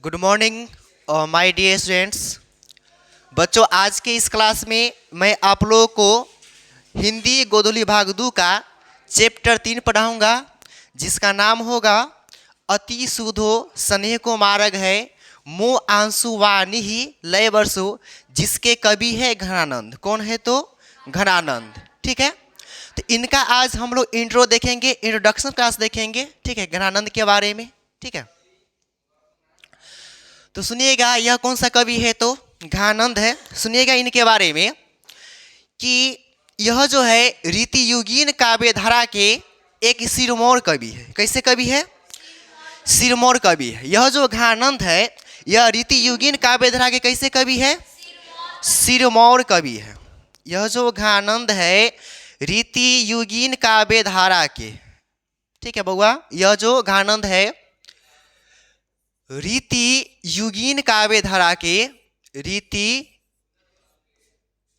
Good morning my dear students. बच्चों, आज के इस क्लास में मैं आप लोगों को हिंदी गोधूली भाग 2 का चैप्टर 3 पढ़ाऊंगा, जिसका नाम होगा अति सुधो स्नेह को मार्ग है मो आंसू वाणी ही लय वर्षो, जिसके कवि है घनानंद। कौन है तो घनानंद। ठीक है, तो इनका आज हम लोग इंट्रो देखेंगे, इंट्रोडक्शन क्लास देखेंगे। ठीक है, घनानंद के बारे में। ठीक है, तो सुनिएगा यह कौन सा कवि है तो घनानंद है। सुनिएगा इनके बारे में कि यह जो है रीतियुगीन काव्य धारा के एक सिरमौर कवि है। कैसे कवि है? सिरमौर कवि है। यह जो घनानंद है यह रीतियुगीन काव्य धारा के कैसे कवि है? सिरमौर कवि है। यह जो घनानंद है रीतियुगीन काव्य धारा के, ठीक है बउआ, यह जो घनानंद है रीति युगीन काव्य धारा के, रीति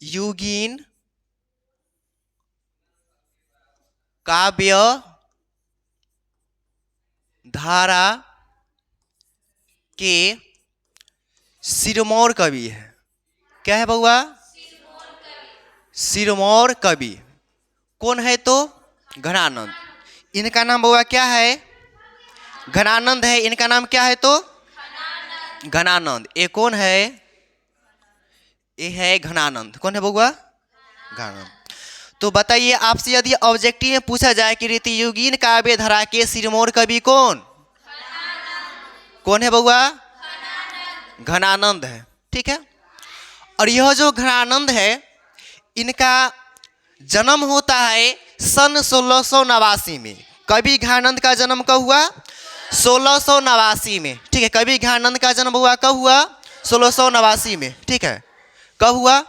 युगीन काव्य धारा के सिरमौर कवि है। क्या है बउआ? सिरमौर कवि। कौन है तो घनानंद। इनका नाम बउआ क्या है? घनानंद है। इनका नाम क्या है तो घनानंद। ये कौन है? ये है घनानंद। कौन है बउआ? घनानंद। तो बताइए, आपसे यदि ऑब्जेक्टिव में पूछा जाए कि रीतियुगीन काव्य धारा के सिरमौर कवि कौन? कौन है बउआ? घनानंद है। ठीक है, और यह जो घनानंद है इनका जन्म होता है सन 1689 में। कवि घनानंद का जन्म कब हुआ? 1689 में। ठीक है, कवि घनानंद का जन्म हुआ कब हुआ? 1689 में। ठीक है, कब हुआ?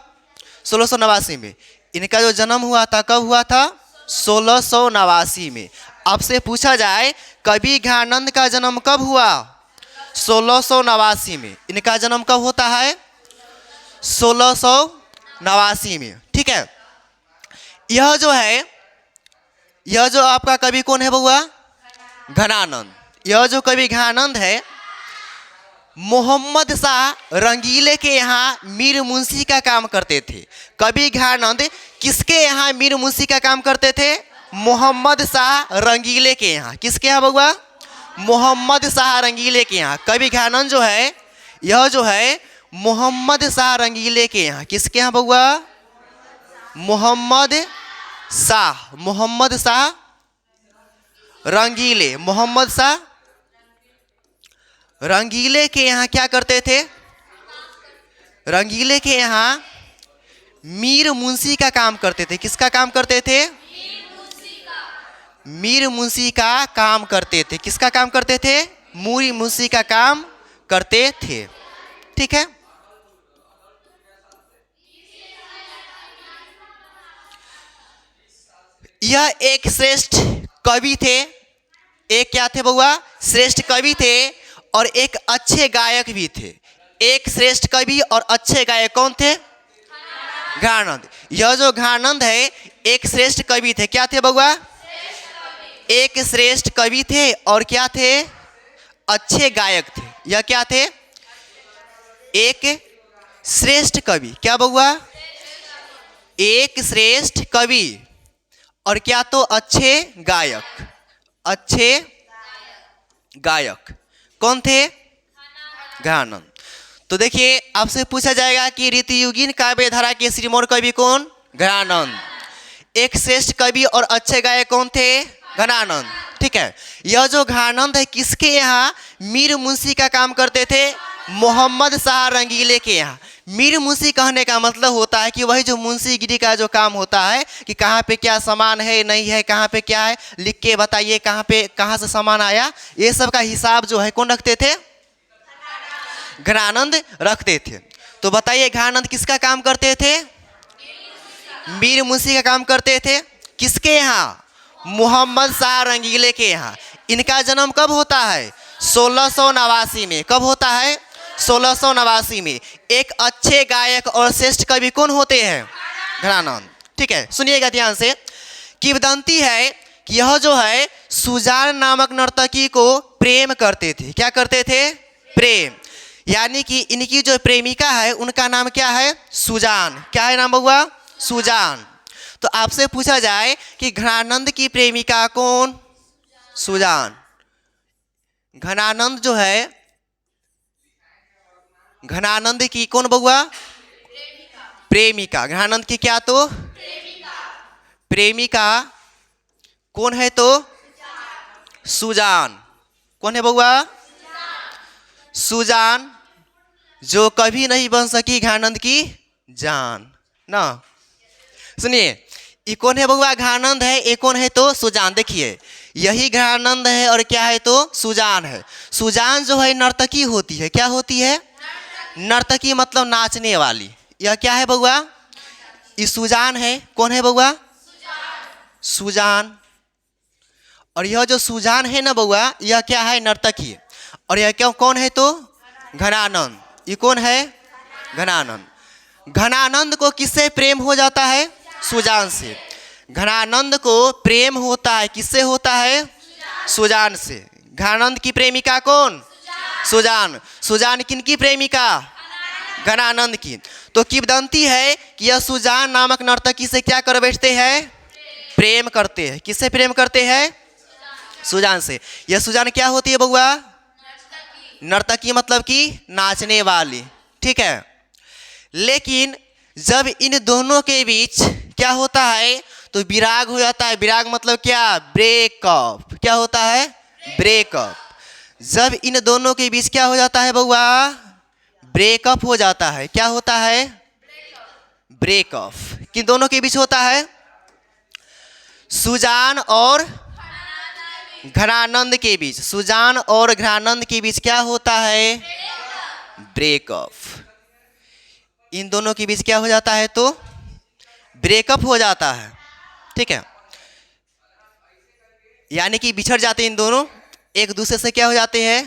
1689 में। इनका जो जन्म हुआ था कब हुआ था? 1689 में। आपसे पूछा जाए कवि घनानंद का जन्म कब हुआ? 1689 में। इनका जन्म कब होता है? 1689 में। ठीक है, यह जो है, यह जो आपका कवि कौन है बउआ? घनानंद। यह जो कवि घनानंद है मोहम्मद शाह रंगीले के यहाँ मीर मुंशी का काम करते थे। कवि घनानंद किसके यहाँ मीर मुंशी का काम करते थे? मोहम्मद शाह रंगीले के यहाँ। किसके यहाँ बउआ? मोहम्मद शाह रंगीले के यहाँ। कवि घनानंद जो है यह जो है मोहम्मद शाह रंगीले के यहाँ। किसके यहाँ बउआ? मोहम्मद शाह। मोहम्मद शाह रंगीले। मोहम्मद शाह रंगीले के यहाँ क्या करते थे? रंगीले के यहाँ मीर मुंशी का काम करते थे। किसका काम करते थे? मीर मुंशी का काम करते थे। किसका काम करते थे? मीर मुंशी का काम करते थे। ठीक है, यह एक श्रेष्ठ कवि थे। एक क्या थे बउआ? श्रेष्ठ कवि थे और एक अच्छे गायक भी थे। एक श्रेष्ठ कवि और अच्छे गायक कौन थे? घनानंद। यह जो घनानंद है एक श्रेष्ठ कवि थे। क्या थे बउआ? एक श्रेष्ठ कवि थे और क्या थे? अच्छे गायक थे। यह क्या थे? एक श्रेष्ठ कवि। क्या बउआ? एक श्रेष्ठ कवि और क्या तो अच्छे गायक। अच्छे गायक कौन थे? घनानंद। तो देखिए, आपसे पूछा जाएगा कि रीतियुगीन काव्य धारा के सिरमौर कवि कौन? घनानंद। एक श्रेष्ठ कवि और अच्छे गायक कौन थे? घनानंद। ठीक है, यह जो घनानंद है किसके यहाँ मीर मुंशी का काम करते थे? मोहम्मद शाह रंगीले के यहाँ। मीर मुंशी कहने का मतलब होता है कि वही जो मुंशीगिरी का जो काम होता है कि कहाँ पे क्या सामान है, नहीं है, कहाँ पे क्या है, लिख के बताइए कहाँ पे कहाँ से सामान आया, ये सब का हिसाब जो है कौन रखते थे? घनानंद रखते थे। तो बताइए घनानंद किसका काम करते थे? मीर मुंशी का काम करते थे। किसके यहाँ? मोहम्मद शाह रंगीले के यहाँ। इनका जन्म कब होता है? 1689 में। कब होता है? 1689 में। एक अच्छे गायक और श्रेष्ठ कवि कौन होते हैं? घनानंद। ठीक है, सुनिएगा ध्यान से। किंवदंती है कि यह जो है सुजान नामक नर्तकी को प्रेम करते थे। क्या करते थे? प्रेम। यानी कि इनकी जो प्रेमिका है उनका नाम क्या है? सुजान। क्या है नाम बउआ? सुजान। तो आपसे पूछा जाए कि घनानंद की प्रेमिका कौन? सुजान। घनानंद जो है, घनानंद की कौन बउआ? प्रेमिका। घनानंद की क्या? तो प्रेमिका कौन है? तो सुजान। कौन है बउआ? सुजान, जो कभी नहीं बन सकी घनानंद की जान ना। सुनिए, ये कौन है बउआ? घनानंद है। ये कौन है? तो सुजान। देखिए, यही घनानंद है और क्या है? तो सुजान है। सुजान जो है नर्तकी होती है। क्या होती है? नर्तकी मतलब नाचने वाली। यह क्या है बउआ? ये सुजान है। कौन है बउआ? सुजान। और यह जो सुजान है ना बउआ, यह क्या है? नर्तकी। और यह क्यों कौन है? तो घनानंद। ये कौन है? घनानंद। घनानंद को किससे प्रेम हो जाता है? सुजान से। घनानंद को प्रेम होता है किससे? होता है सुजान से। घनानंद की प्रेमिका कौन? सुजान। सुजान किनकी प्रेमिका? घनानंद की। तो किंवदंती है कि यह सुजान नामक नर्तकी से क्या कर बैठते हैं? प्रेम करते हैं। किससे प्रेम करते हैं? सुजान से। यह सुजान क्या होती है बउआ? नर्तकी मतलब कि नाचने वाली। ठीक है। लेकिन जब इन दोनों के बीच क्या होता है? तो विराग हो जाता है। विराग मतलब क्या? ब्रेकअप। क्या होता है? ब्रेकअप। जब इन दोनों के बीच क्या हो जाता है बउआ? ब्रेकअप हो जाता है। क्या होता है? ब्रेकअप। किन दोनों के बीच होता है? सुजान और घनानंद के बीच। सुजान और घनानंद के बीच क्या होता है? ब्रेकअप। इन दोनों के बीच क्या हो जाता है? तो ब्रेकअप हो जाता है। ठीक है। यानी कि बिछड़ जाते हैं इन दोनों, एक दूसरे से क्या हो जाते हैं?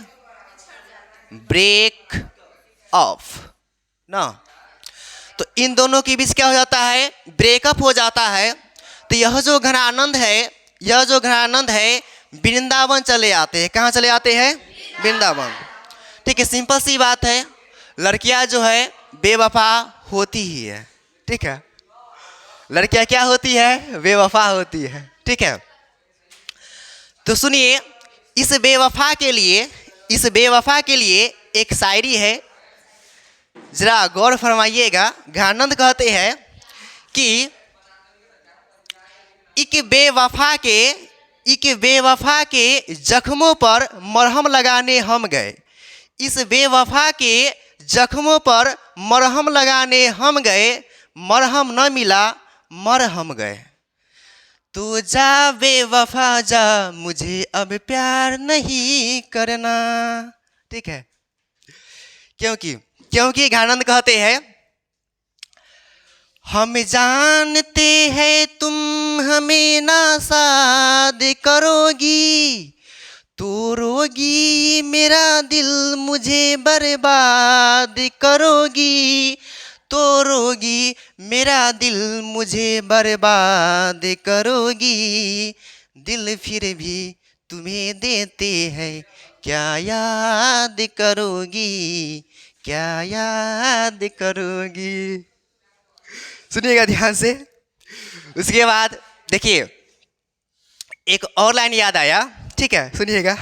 ब्रेक ऑफ ना। तो इन दोनों के बीच क्या हो जाता है? ब्रेकअप हो जाता है। तो यह जो घनानंद है, यह जो घनानंद है वृंदावन चले आते हैं। कहाँ चले आते हैं? वृंदावन। ठीक है। सिंपल सी बात है, लड़कियां जो है बेवफा होती ही है। ठीक है। लड़कियां क्या होती है? बेवफा होती है। ठीक है। तो सुनिए, इस बेवफा के लिए एक शायरी है, जरा गौर फरमाइएगा। घनानंद कहते हैं कि एक बेवफा के जख्मों पर मरहम लगाने हम गए। इस बेवफा के जख्मों पर मरहम लगाने हम गए, मरहम न मिला मरहम गए। तू जा बेवफा जा, मुझे अब प्यार नहीं करना। ठीक है। क्योंकि घनानंद कहते हैं, हम जानते हैं तुम हमें नासाद करोगी, तोड़ोगी मेरा दिल मुझे बर्बाद करोगी, तोड़ोगी मेरा दिल मुझे बर्बाद करोगी। दिल फिर भी तुम्हें देते हैं, क्या याद करोगी, क्या याद करोगी। सुनिएगा ध्यान से। उसके बाद देखिए, एक और लाइन याद आया। ठीक है, सुनिएगा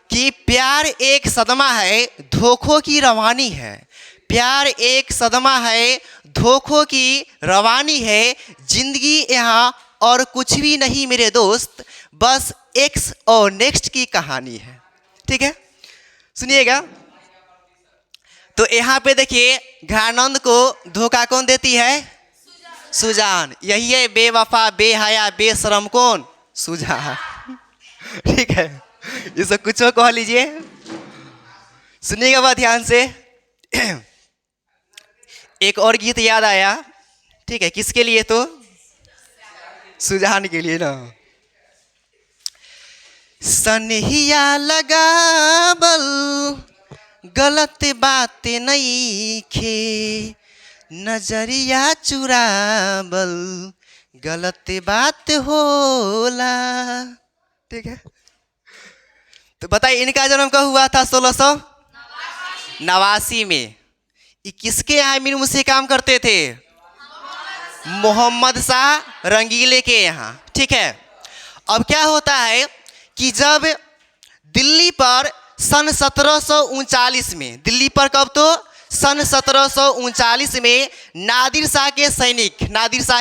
कि प्यार एक सदमा है, धोखों की रवानी है। प्यार एक सदमा है, धोखों की रवानी है। जिंदगी यहाँ और कुछ भी नहीं मेरे दोस्त, बस एक्स और नेक्स्ट की कहानी है। ठीक है, सुनिएगा। तो यहाँ पे देखिए, घनानंद को धोखा कौन देती है? सुजान। यही है बेवफा बेहया बेशरम कौन? सुजान। ठीक है, इसको कुछ कह लीजिए। सुनिएगा बात ध्यान से। एक और गीत याद आया। ठीक है, किसके लिए? तो सुजान के लिए ना। सनहिया लगाबल गलत बात नहीं खे, नजरिया चुराबल गलत बात होला। ठीक है। तो बताइए इनका जन्म कब हुआ था? 1689 में। ये किसके यहाँ मीर मुंशी काम करते थे? मोहम्मद शाह रंगीले के यहाँ। ठीक है, अब क्या होता है कि जब दिल्ली पर सन 1739 में, दिल्ली पर कब? तो सन 1739 में नादिर शाह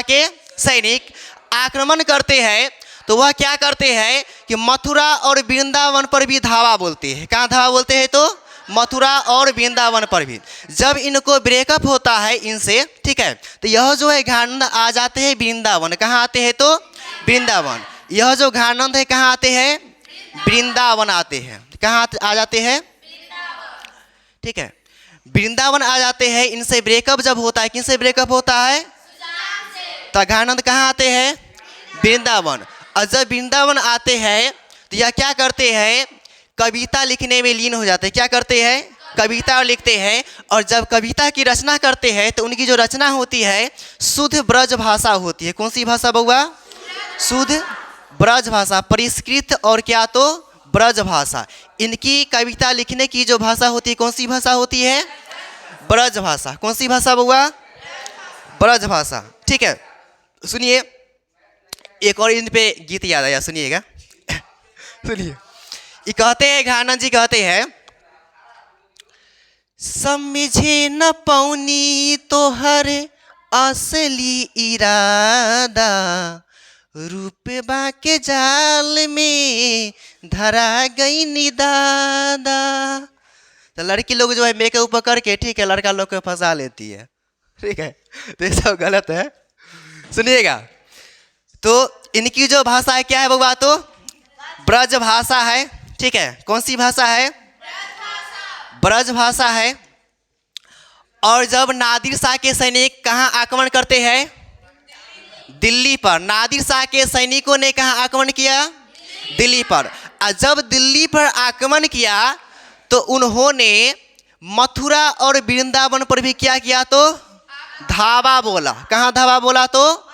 के सैनिक आक्रमण करते हैं, तो वह क्या करते हैं कि मथुरा और वृंदावन पर भी धावा बोलते हैं। कहाँ धावा बोलते हैं? तो मथुरा और वृंदावन पर भी। जब इनको ब्रेकअप होता है इनसे, ठीक है, तो यह जो है घानंद आ जाते हैं वृंदावन। कहाँ आते हैं? तो वृंदावन। यह जो घानंद है कहाँ आते हैं? वृंदावन आते हैं। कहाँ आ जाते हैं? ठीक है, वृंदावन आ जाते हैं। इनसे ब्रेकअप जब होता है, किनसे ब्रेकअप होता है? तो घानंद कहाँ आते हैं? वृंदावन। और जब वृंदावन आते हैं तो यह क्या करते हैं? कविता लिखने में लीन हो जाते हैं। क्या करते हैं? कविता लिखते हैं। और जब कविता की रचना करते हैं तो उनकी जो रचना होती है शुद्ध ब्रज भाषा होती है। कौन सी भाषा बउआ? शुद्ध ब्रज भाषा, परिष्कृत और क्या? तो ब्रज भाषा। इनकी कविता लिखने की जो भाषा होती है, कौन सी भाषा होती है? ब्रज भाषा। कौन सी भाषा बउआ? ब्रज भाषा। ठीक है, सुनिए एक और इन पे गीत याद आया, सुनिएगा। सुनिए, ये कहते हैं, घानंद जी कहते हैं, समझे न पौनी तो हर असली इरादा, रूपबा के जाल में धरा गई निदादा। तो लड़की लोग जो है मेकअप करके, ठीक है, लड़का लोग को फंसा लेती है। ठीक है, तो ये सब गलत है। सुनिएगा, तो इनकी जो भाषा है क्या है बउआ? तो ब्रज भाषा है। ठीक है, कौन सी भाषा है? ब्रज भाषा है। और जब नादिर शाह के सैनिक कहाँ आक्रमण करते हैं? दिल्ली पर। नादिर शाह के सैनिकों ने कहाँ आक्रमण किया? दिल्ली पर। और जब दिल्ली पर आक्रमण किया तो उन्होंने मथुरा और वृंदावन पर भी क्या किया? तो धावा बोला। कहाँ धावा बोला? तो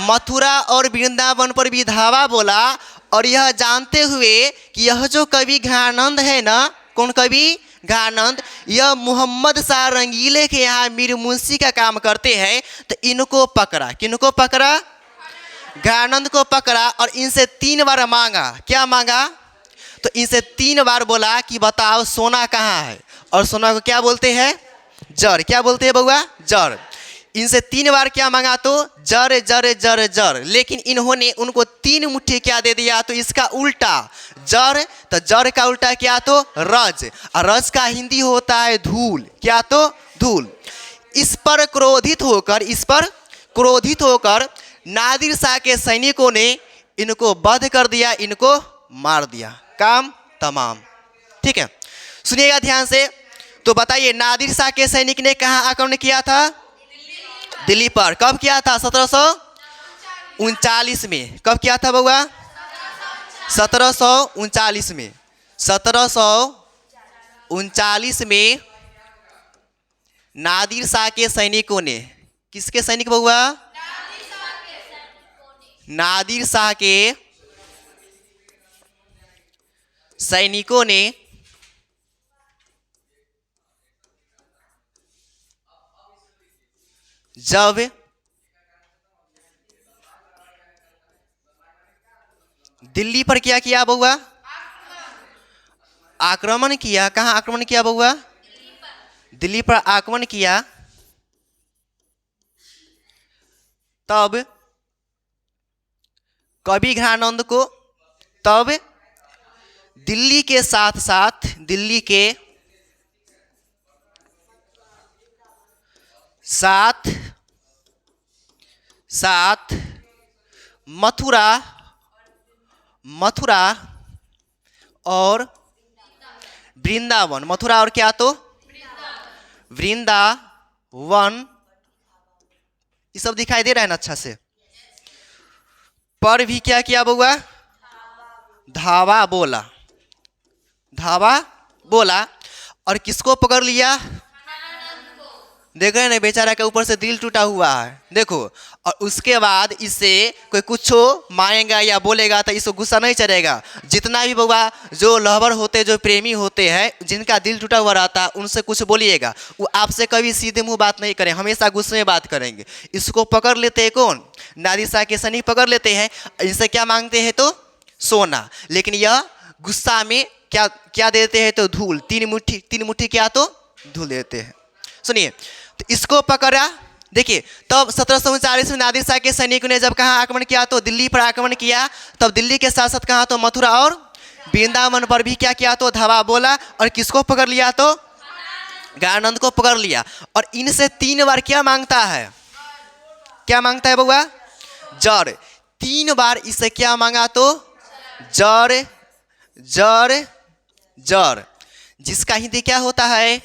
मथुरा और वृंदावन पर भी धावा बोला। और यह जानते हुए कि यह जो कवि घानंद है ना, कौन कवि? घानंद, यह मोहम्मद शाह रंगीले के यहाँ मीर मुंशी का काम करते हैं, तो इनको पकड़ा। किनको पकड़ा? घानंद को पकड़ा। और इनसे 3 बार मांगा। क्या मांगा? तो इनसे 3 बार बोला कि बताओ सोना कहाँ है। और सोना को क्या बोलते हैं? जर। क्या बोलते हैं बउआ? जर। इनसे 3 बार क्या मांगा? तो जर जर जर जर। लेकिन इन्होंने उनको 3 मुट्ठी क्या दे दिया? तो इसका उल्टा जर। तो जर का उल्टा क्या? तो रज। और रज का हिंदी होता है धूल। क्या? तो धूल। इस पर क्रोधित होकर नादिर शाह के सैनिकों ने इनको वध कर दिया, इनको मार दिया। काम तमाम। ठीक है, सुनिएगा ध्यान से। तो बताइए नादिर शाह के सैनिक ने कहाँ आक्रमण किया था? दिल्ली पर। कब किया था? 1739 में। कब किया था बउआ? 1739 में। 1739 में नादिर शाह के सैनिकों ने, किसके सैनिक बउआ? नादिर शाह के सैनिकों ने जब दिल्ली पर क्या किया बउआ? आक्रमण किया। कहाँ आक्रमण किया बउआ? दिल्ली पर आक्रमण किया। तब कवि घानंद को, तब दिल्ली के साथ साथ मथुरा और वृंदावन। मथुरा और क्या? तो वृंदावन। ये सब दिखाई दे रहा है ना अच्छा से? पर भी क्या किया बउआ? धावा बोला। और किसको पकड़ लिया? देख रहे हैं ना, बेचारा के ऊपर से दिल टूटा हुआ है, देखो। और उसके बाद इससे कोई कुछ मारेगा या बोलेगा तो इसको गुस्सा नहीं चढ़ेगा। जितना भी बउआ जो लवर होते, जो प्रेमी होते हैं, जिनका दिल टूटा हुआ रहता है, उनसे कुछ बोलिएगा, वो आपसे कभी सीधे मुंह बात नहीं करें, हमेशा गुस्से में बात करेंगे। इसको पकड़ लेते हैं कौन? नादिर के शनि पकड़ लेते हैं। इनसे क्या मांगते हैं? तो सोना। लेकिन यह गुस्सा में क्या क्या देते हैं? तो धूल। 3 मुट्ठी क्या? तो धूल देते हैं। सुनिए, तो इसको पकड़ा। देखिए, तब 1739 में नादिर शाह के सैनिकों ने जब कहाँ आक्रमण किया? तो दिल्ली पर आक्रमण किया। तब दिल्ली के साथ साथ कहाँ? तो मथुरा और वृंदावन पर भी क्या किया? तो धावा बोला। और किसको पकड़ लिया? तो गजानंद को पकड़ लिया। और इनसे 3 बार क्या मांगता है? क्या मांगता है बउआ? जड़। 3 बार इससे क्या मांगा? तो जड़ जड़ जड़, जिसका हिंदी क्या होता है?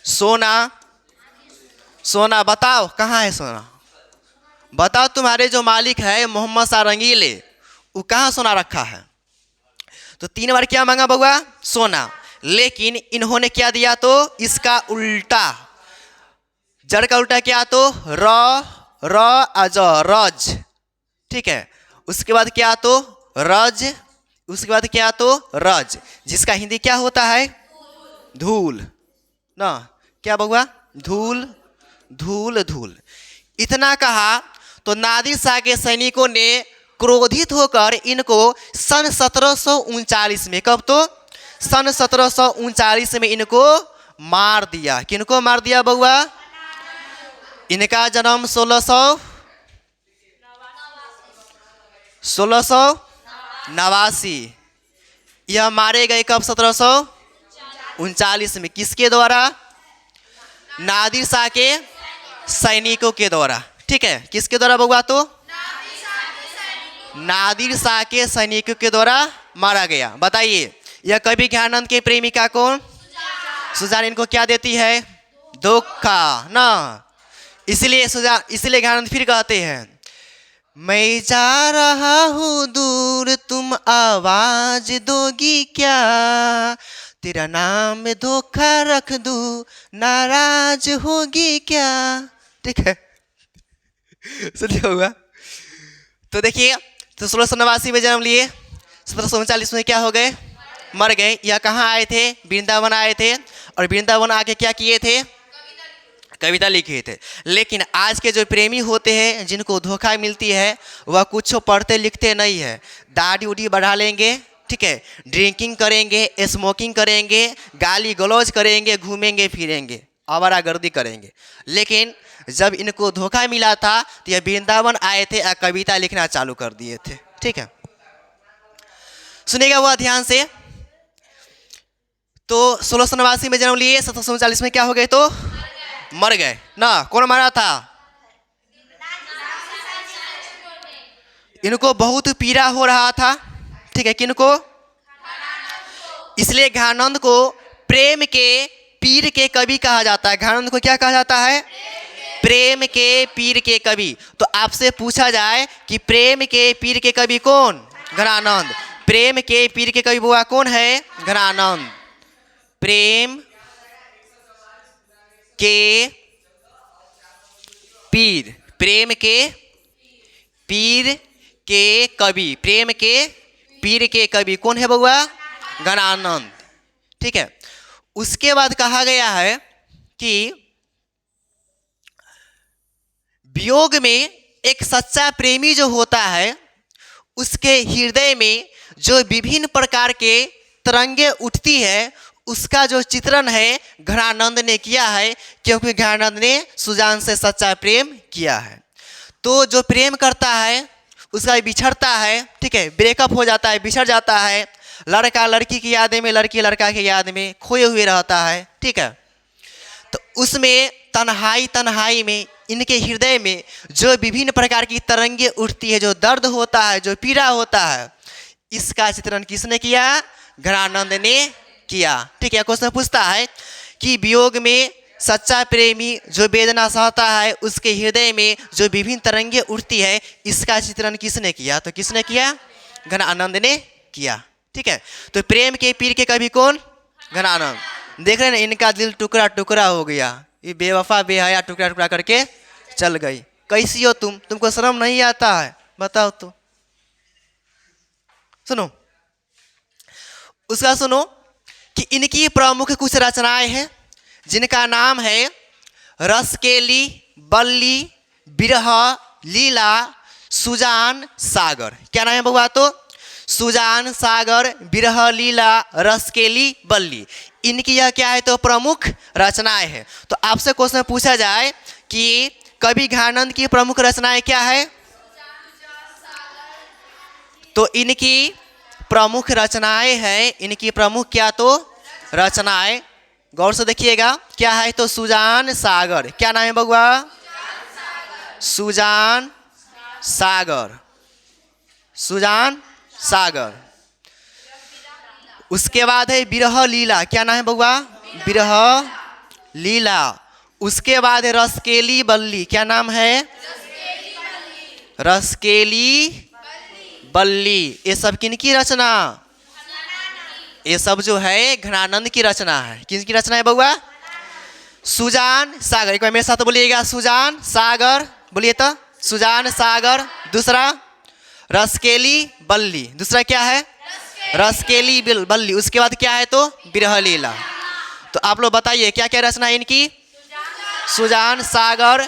सोना। सोना बताओ कहाँ है सोना? बताओ, तुम्हारे जो मालिक है मोहम्मद शाह रंगीले, वो कहाँ सोना रखा है? तो 3 बार क्या मांगा बउआ? सोना। लेकिन इन्होंने क्या दिया? तो इसका उल्टा। जड़ का उल्टा क्या? तो रज। ठीक है। उसके बाद क्या? तो रज। उसके बाद क्या? तो रज, जिसका हिंदी क्या होता है? धूल ना। क्या बउआ? धूल धूल धूल। इतना कहा तो नादिर शाह के सैनिकों ने क्रोधित होकर इनको सन 1739 में, कब? तो सन 1739 में इनको मार दिया। किनको मार दिया बउआ? इनका जन्म 1689। यह मारे गए कब? 1739 में। किसके द्वारा? नादिर शाह के सैनिकों के द्वारा। ठीक है। किसके द्वारा बउआ? तो नादिर शाह के सैनिकों के द्वारा मारा गया। बताइए, यह कवि ज्ञानानंद के प्रेमिका कौन? सुजान इनको क्या देती है? धोखा ना। इसलिए ज्ञानानंद फिर कहते हैं, मैं जा रहा हूँ दूर, तुम आवाज दोगी क्या? तेरा नाम धोखा रख दूँ, नाराज होगी क्या? ठीक है। सुनिए होगा। तो देखिए, तो 1689 में जन्म लिए, 1739 में क्या हो गए? मर गए। यह कहाँ आए थे? वृंदावन आए थे। और वृंदावन आके क्या किए थे? कविता लिखे थे। लेकिन आज के जो प्रेमी होते हैं, जिनको धोखा मिलती है, वह कुछ पढ़ते लिखते नहीं है। दाढ़ी उड़ी बढ़ा लेंगे, ठीक है, ड्रिंकिंग करेंगे, स्मोकिंग करेंगे, गाली गलौज करेंगे, घूमेंगे फिरेंगे, आवारागर्दी करेंगे। लेकिन जब इनको धोखा मिला था तो यह वृंदावन आए थे और कविता लिखना चालू कर दिए थे। ठीक है, सुनेगा वह ध्यान से। तो 1689 में जन्म लिए, 1739 में क्या हो गए? तो मर गए ना। कौन मारा था? इनको बहुत पीड़ा हो रहा था। ठीक है, किनको? इसलिए ज्ञानानंद को प्रेम के पीर के कवि कहा जाता है। ज्ञानानंद को क्या कहा जाता है? प्रेम के पीर के कवि। तो आपसे पूछा जाए कि प्रेम के पीर के कवि कौन? ज्ञानानंद। प्रेम के पीर के कवि बुआ कौन है? ज्ञानानंद। प्रेम के पीर, प्रेम के पीर के कवि, प्रेम के पीर के कवि कौन है बउआ? ज्ञानानंद। ठीक है। उसके बाद कहा गया है कि वियोग में एक सच्चा प्रेमी जो होता है, उसके हृदय में जो विभिन्न प्रकार के तरंगे उठती है, उसका जो चित्रण है ज्ञानानंद ने किया है, क्योंकि ज्ञानानंद ने सुजान से सच्चा प्रेम किया है। तो जो प्रेम करता है उसका बिछड़ता है, ठीक है, ब्रेकअप हो जाता है, बिछड़ जाता है। लड़का लड़की की याद में, लड़की लड़का की याद में खोए हुए रहता है। ठीक है, तो उसमें तन्हाई में इनके हृदय में जो विभिन्न प्रकार की तरंगे उठती है, जो दर्द होता है, जो पीड़ा होता है, इसका चित्रण किसने किया? ज्ञानानंद ने किया। ठीक है। क्वेश्चन पूछता है कि वियोग में सच्चा प्रेमी जो वेदना सहता है, उसके हृदय में जो विभिन्न तरंगे उठती है, इसका चित्रण किसने किया? तो किसने किया? ज्ञानानंद ने किया। ठीक है। तो प्रेम के पीर के कवि कौन? ज्ञानानंद। देख रहे हैं ना, इनका दिल टुकड़ा टुकड़ा हो गया, ये बेवफा बेहया टुकड़ा टुकड़ा करके चल गई। कैसी हो तुमको शर्म नहीं आता है? बताओ तो। सुनो उसका, सुनो कि इनकी प्रमुख कुछ रचनाएं हैं जिनका नाम है रसकेली, बल्ली, बिरह, लीला, सुजान, सागर। क्या नाम है बउआ? तो सुजान, सागर, बिरह, लीला, रसकेली, बल्ली, इनकी यह क्या है? तो प्रमुख रचनाएं हैं। तो आपसे क्वेश्चन पूछा जाए कि कवि घनानंद की प्रमुख रचनाएं क्या है, तो इनकी प्रमुख रचनाएं हैं, इनकी प्रमुख क्या? तो रचनाएं, गौर से देखिएगा क्या है? तो सुजान, सागर। क्या नाम है बउआ? सुजान, सागर, सुजान, सागर। उसके बाद है बिरह, लीला। क्या नाम है बउआ? बिरह, लीला। उसके बाद है रसकेली, बल्ली। क्या नाम है? रसकेली, बल्ली। ये सब किनकी रचना? ये सब जो है घनानंद की रचना है। किसकी रचना है बउआ? सुजान, सागर। एक बार मेरे साथ बोलिएगा, सुजान, सागर। बोलिए तो, सुजान, सागर। दूसरा रसकेली, बल्ली। दूसरा क्या है? रसकेली, बल्ली। उसके बाद क्या है? तो बिरह, लीला। तो आप लोग बताइए क्या क्या रचना है इनकी? सुजान, सागर,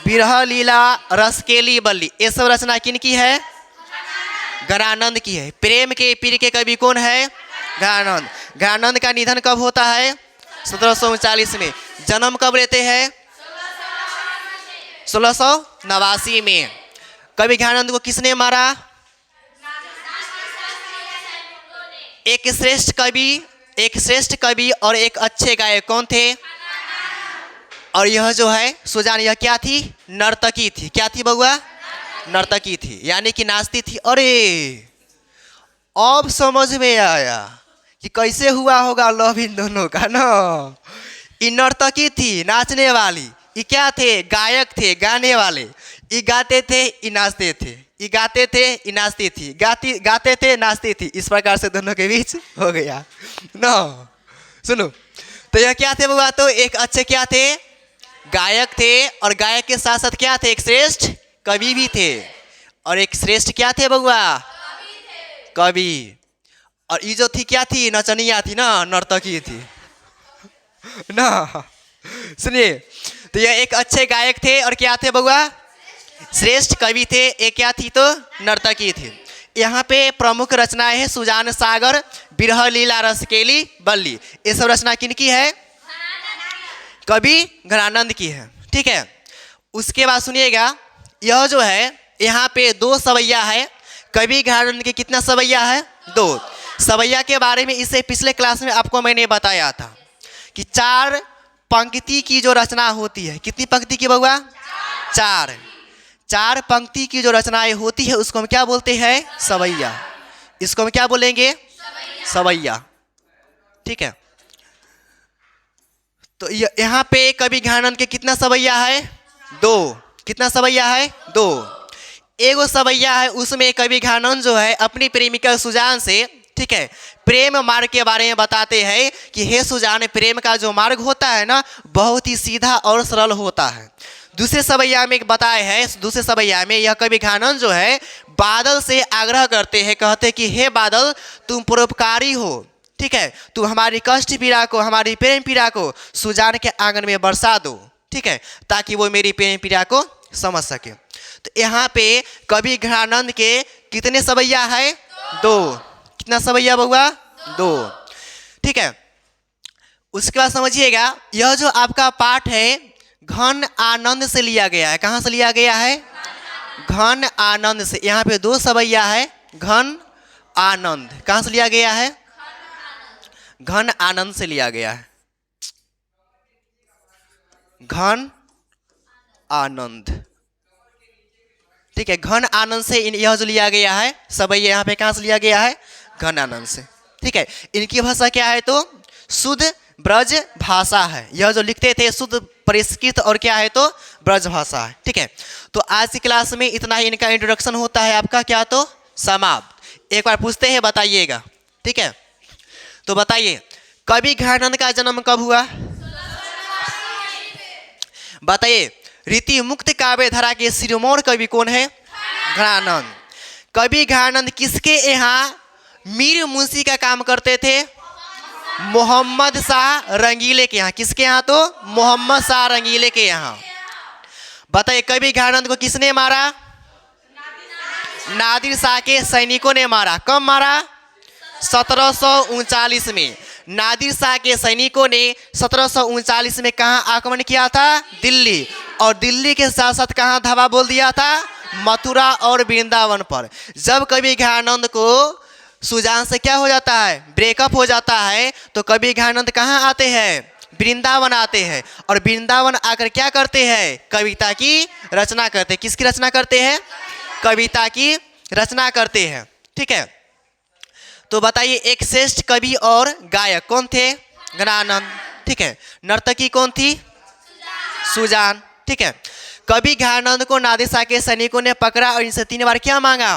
बिरह, लीला, रसकेली, बल्ली। ये सब रचना किनकी है? घनानंद की है। प्रेम के पीर के कवि कौन है? घनानंद। घनानंद का निधन कब होता है? 1739 में। जन्म कब लेते हैं? 1689 में। कवि घनानंद को किसने मारा? एक श्रेष्ठ कवि और एक अच्छे गायक कौन थे? और यह जो है सुजान, यह क्या थी? नर्तकी थी। क्या थी बउआ? नर्तकी थी, यानी कि नाचती थी। अरे अब समझ में आया कि कैसे हुआ होगा लव इन दोनों का ना। ये नर्तकी थी, नाचने वाली। ये क्या थे? गायक थे, गाने वाले। ये गाते थे, ये नाचते थे। ये गाते थे, ये नाचती थी। गाते थे, नाचती थी। इस प्रकार से दोनों के बीच हो गया ना। सुनो, तो यह क्या थे बउआ? तो एक अच्छे क्या थे? गायक थे। और गायक के साथ साथ क्या थे? एक श्रेष्ठ कवि भी थे। और एक श्रेष्ठ क्या थे बउआ? कवि। और ये जो थी क्या थी? नचनिया थी ना, नर्तकी थी ना। सुनिए, तो यह एक अच्छे गायक थे और क्या थे बउआ? श्रेष्ठ कवि थे। एक क्या थी? तो नर्तकी थी। यहाँ पे प्रमुख रचनाएं हैं सुजान, सागर, बिरह, लीला, रसकेली, बल्ली। ये सब रचना किनकी है? कवि घनानंद की है। ठीक है। उसके बाद सुनिएगा, यह जो है यहाँ पे दो सवैया है। कवि घनानंद के कितना सवैया है? दो सवैया। के बारे में इससे पिछले क्लास में आपको मैंने बताया था कि 4 पंक्ति की जो रचना होती है। कितनी पंक्ति की बउआ? 4 पंक्ति की जो रचनाएं होती है उसको हम क्या बोलते हैं? सवैया। इसको हम क्या बोलेंगे? सवैया। ठीक है। तो यहाँ पे कवि घनानंद के कितना सवैया है? 2। कितना सवैया है? 2। एगो सवैया है, उसमें कवि घनानंद जो है अपनी प्रेमिका सुजान से, ठीक है, प्रेम मार्ग के बारे में बताते हैं कि हे सुजान, प्रेम का जो मार्ग होता है ना, बहुत ही सीधा और सरल होता है। दूसरे सवैया में बताए है, दूसरे सवैया में यह कवि घनानंद जो है बादल से आग्रह करते हैं, कहते हैं कि हे बादल, तुम परोपकारी हो, ठीक है, तुम हमारी कष्ट पीड़ा को, हमारी प्रेम पीड़ा को सुजान के आंगन में बरसा दो, ठीक है, ताकि वो मेरी प्रेम पीड़ा को समझ सके। तो यहाँ पे कवि घनानंद के कितने सवैया है? 2। कितना सवैया बउआ? 2। ठीक है। उसके बाद समझिएगा, यह जो आपका पाठ है घन आनंद से लिया गया है। कहाँ से लिया गया है? घन आनंद से। यहाँ पे 2 सवैया है, घन आनंद। कहाँ से लिया गया है? घन आनंद से लिया गया है। घन आनंद, ठीक है, घन आनंद से यह जो लिया गया है सवैया, यहाँ पे कहाँ से लिया गया है? घन आनंद से। ठीक है। इनकी भाषा क्या है? तो शुद्ध ब्रज भाषा है। यह जो लिखते थे शुद्ध परिष्कृत और क्या है? तो ब्रज भाषा है। ठीक है। तो आज की क्लास में इतना ही इनका इंट्रोडक्शन होता है आपका क्या? तो समाप्त। एक बार पूछते हैं, बताइएगा। ठीक है। तो बताइए, कवि घनानंद का जन्म कब हुआ? बताइए। रीति मुक्त काव्य धारा के शिरोमणि कवि कौन है? घनानंद। कवि घनानंद किसके यहाँ मीर मुंशी का काम करते थे? मोहम्मद शाह रंगीले के यहाँ। किसके यहाँ? तो मोहम्मद शाह रंगीले के यहाँ। बताइए कवि घनानंद को किसने मारा? नादिर शाह के सैनिकों ने मारा। कब मारा? 1739 में। नादिर शाह के सैनिकों ने 1739 में कहाँ आक्रमण किया था? दिल्ली। और दिल्ली के साथ साथ कहाँ धावा बोल दिया था? मथुरा और वृंदावन पर। जब कवि घनानंद को सुजान से क्या हो जाता है? ब्रेकअप हो जाता है, तो कवि घनानंद कहाँ आते हैं? वृंदावन आते हैं। और वृंदावन आकर क्या करते हैं? कविता की रचना करते हैं। किसकी रचना करते हैं? कविता की रचना करते हैं। ठीक है। तो बताइए एक श्रेष्ठ कवि और गायक कौन थे? घनानंद। ठीक है। नर्तकी कौन थी? सुजान। ठीक है। कवि घनानंद को नादिर शाह के सैनिकों ने पकड़ा और इनसे 3 बार क्या मांगा?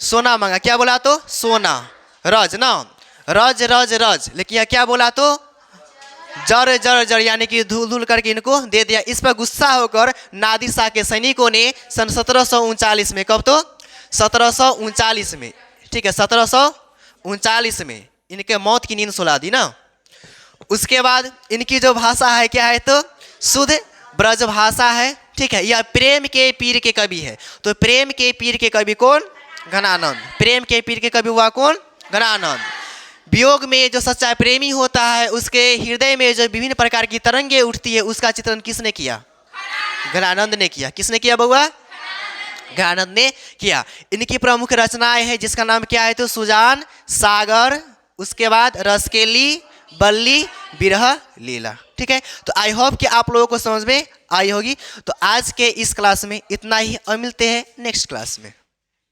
सोना मांगा। क्या बोला? तो सोना। रज ना, रज रज रज। लेकिन क्या बोला? तो जर जर जर, यानी कि धूल धूल करके इनको दे दिया। इस पर गुस्सा होकर नादिर शाह के सैनिकों ने सन 1739 में, कब? तो 1739 में। ठीक है। 1739 में इनके मौत की नींद सुला दी ना। उसके बाद इनकी जो भाषा है क्या है? तो शुद्ध ब्रज भाषा है। ठीक है। यह प्रेम के पीर के कवि है। तो प्रेम के पीर के कवि कौन? घनानंद। प्रेम के पीर के कवि हुआ कौन? घनानंद। वियोग में जो सच्चा प्रेमी होता है उसके हृदय में जो विभिन्न प्रकार की तरंगे उठती है, उसका चित्रण किसने किया? घनानंद ने किया। किसने किया बउआ? घनानंद ने किया। इनकी प्रमुख रचनाएं हैं जिसका नाम क्या है? तो सुजान, सागर, उसके बाद रसकेली, बल्ली, विरह, लीला। ठीक है। तो आई होप कि आप लोगों को समझ में आई होगी। तो आज के इस क्लास में इतना ही और मिलते हैं नेक्स्ट क्लास में।